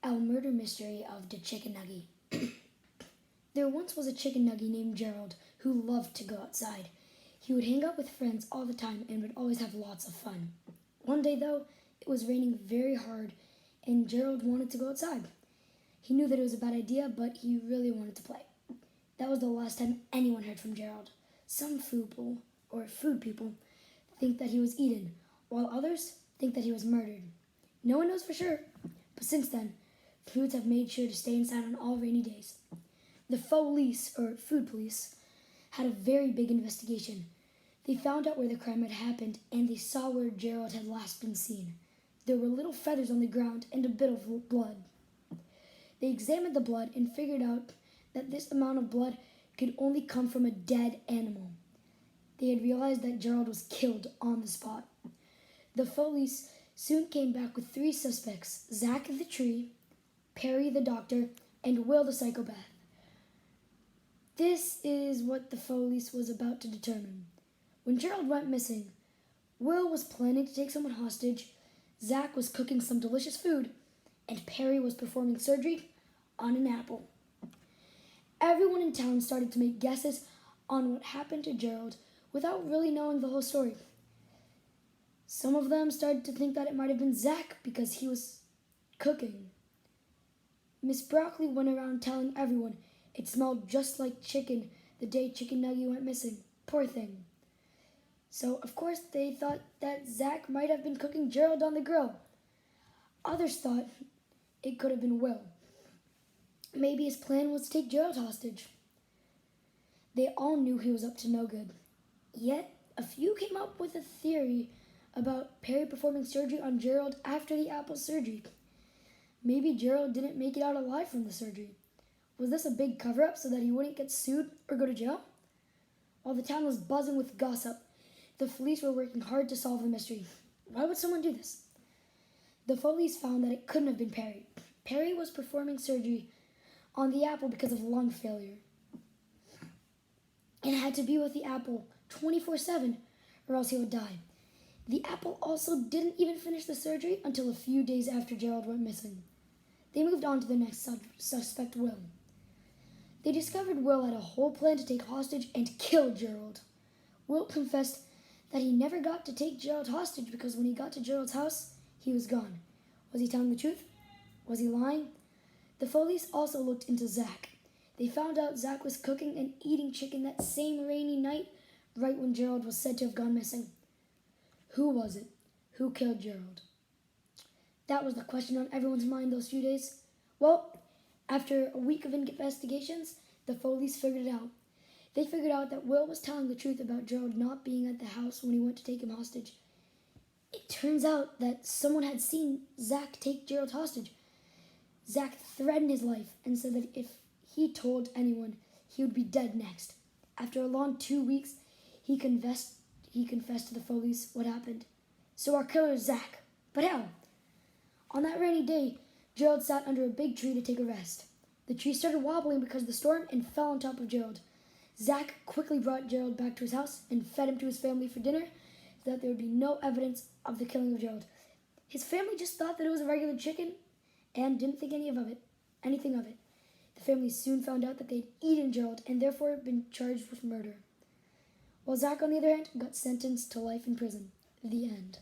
Our murder mystery of the chicken Nuggie. There once was a chicken Nuggie named Gerald who loved to go outside. He would hang out with friends all the time and would always have lots of fun. One day, though, it was raining very hard and Gerald wanted to go outside. He knew that it was a bad idea, but he really wanted to play. That was the last time anyone heard from Gerald. Some food people think that he was eaten, while others think that he was murdered. No one knows for sure, but since then, foods have made sure to stay inside on all rainy days. The food police, had a very big investigation. They found out where the crime had happened, and they saw where Gerald had last been seen. There were little feathers on the ground and a bit of blood. They examined the blood and figured out that this amount of blood could only come from a dead animal. They had realized that Gerald was killed on the spot. The police soon came back with 3 suspects: Zach the tree, Perry the doctor, and Will the psychopath. This is what the police was about to determine. When Gerald went missing, Will was planning to take someone hostage, Zach was cooking some delicious food, and Perry was performing surgery on an apple. Everyone in town started to make guesses on what happened to Gerald without really knowing the whole story. Some of them started to think that it might have been Zach because he was cooking. Miss Broccoli went around telling everyone it smelled just like chicken the day Chicken Nuggie went missing. Poor thing. So, of course, they thought that Zach might have been cooking Gerald on the grill. Others thought it could have been Will. Maybe his plan was to take Gerald hostage. They all knew he was up to no good. Yet, a few came up with a theory about Perry performing surgery on Gerald after the apple surgery. Maybe Gerald didn't make it out alive from the surgery. Was this a big cover-up so that he wouldn't get sued or go to jail? While the town was buzzing with gossip, the police were working hard to solve the mystery. Why would someone do this? The police found that it couldn't have been Perry. Perry was performing surgery on the apple because of lung failure and had to be with the apple 24/7 or else he would die. The apple also didn't even finish the surgery until a few days after Gerald went missing. They moved on to the next suspect, Will. They discovered Will had a whole plan to take hostage and kill Gerald. Will confessed that he never got to take Gerald hostage because when he got to Gerald's house, he was gone. Was he telling the truth? Was he lying? The police also looked into Zach. They found out Zach was cooking and eating chicken that same rainy night, right when Gerald was said to have gone missing. Who was it? Who killed Gerald? That was the question on everyone's mind those few days. Well, after a week of investigations, the police figured it out. They figured out that Will was telling the truth about Gerald not being at the house when he went to take him hostage. It turns out that someone had seen Zach take Gerald hostage. Zach threatened his life and said that if he told anyone, he would be dead next. After a long 2 weeks, he confessed to the police what happened. So our killer is Zach. But how? On that rainy day, Gerald sat under a big tree to take a rest. The tree started wobbling because of the storm and fell on top of Gerald. Zach quickly brought Gerald back to his house and fed him to his family for dinner so that there would be no evidence of the killing of Gerald. His family just thought that it was a regular chicken and didn't think anything of it. The family soon found out that they had eaten Gerald and therefore been charged with murder. While Zach, on the other hand, got sentenced to life in prison. The end.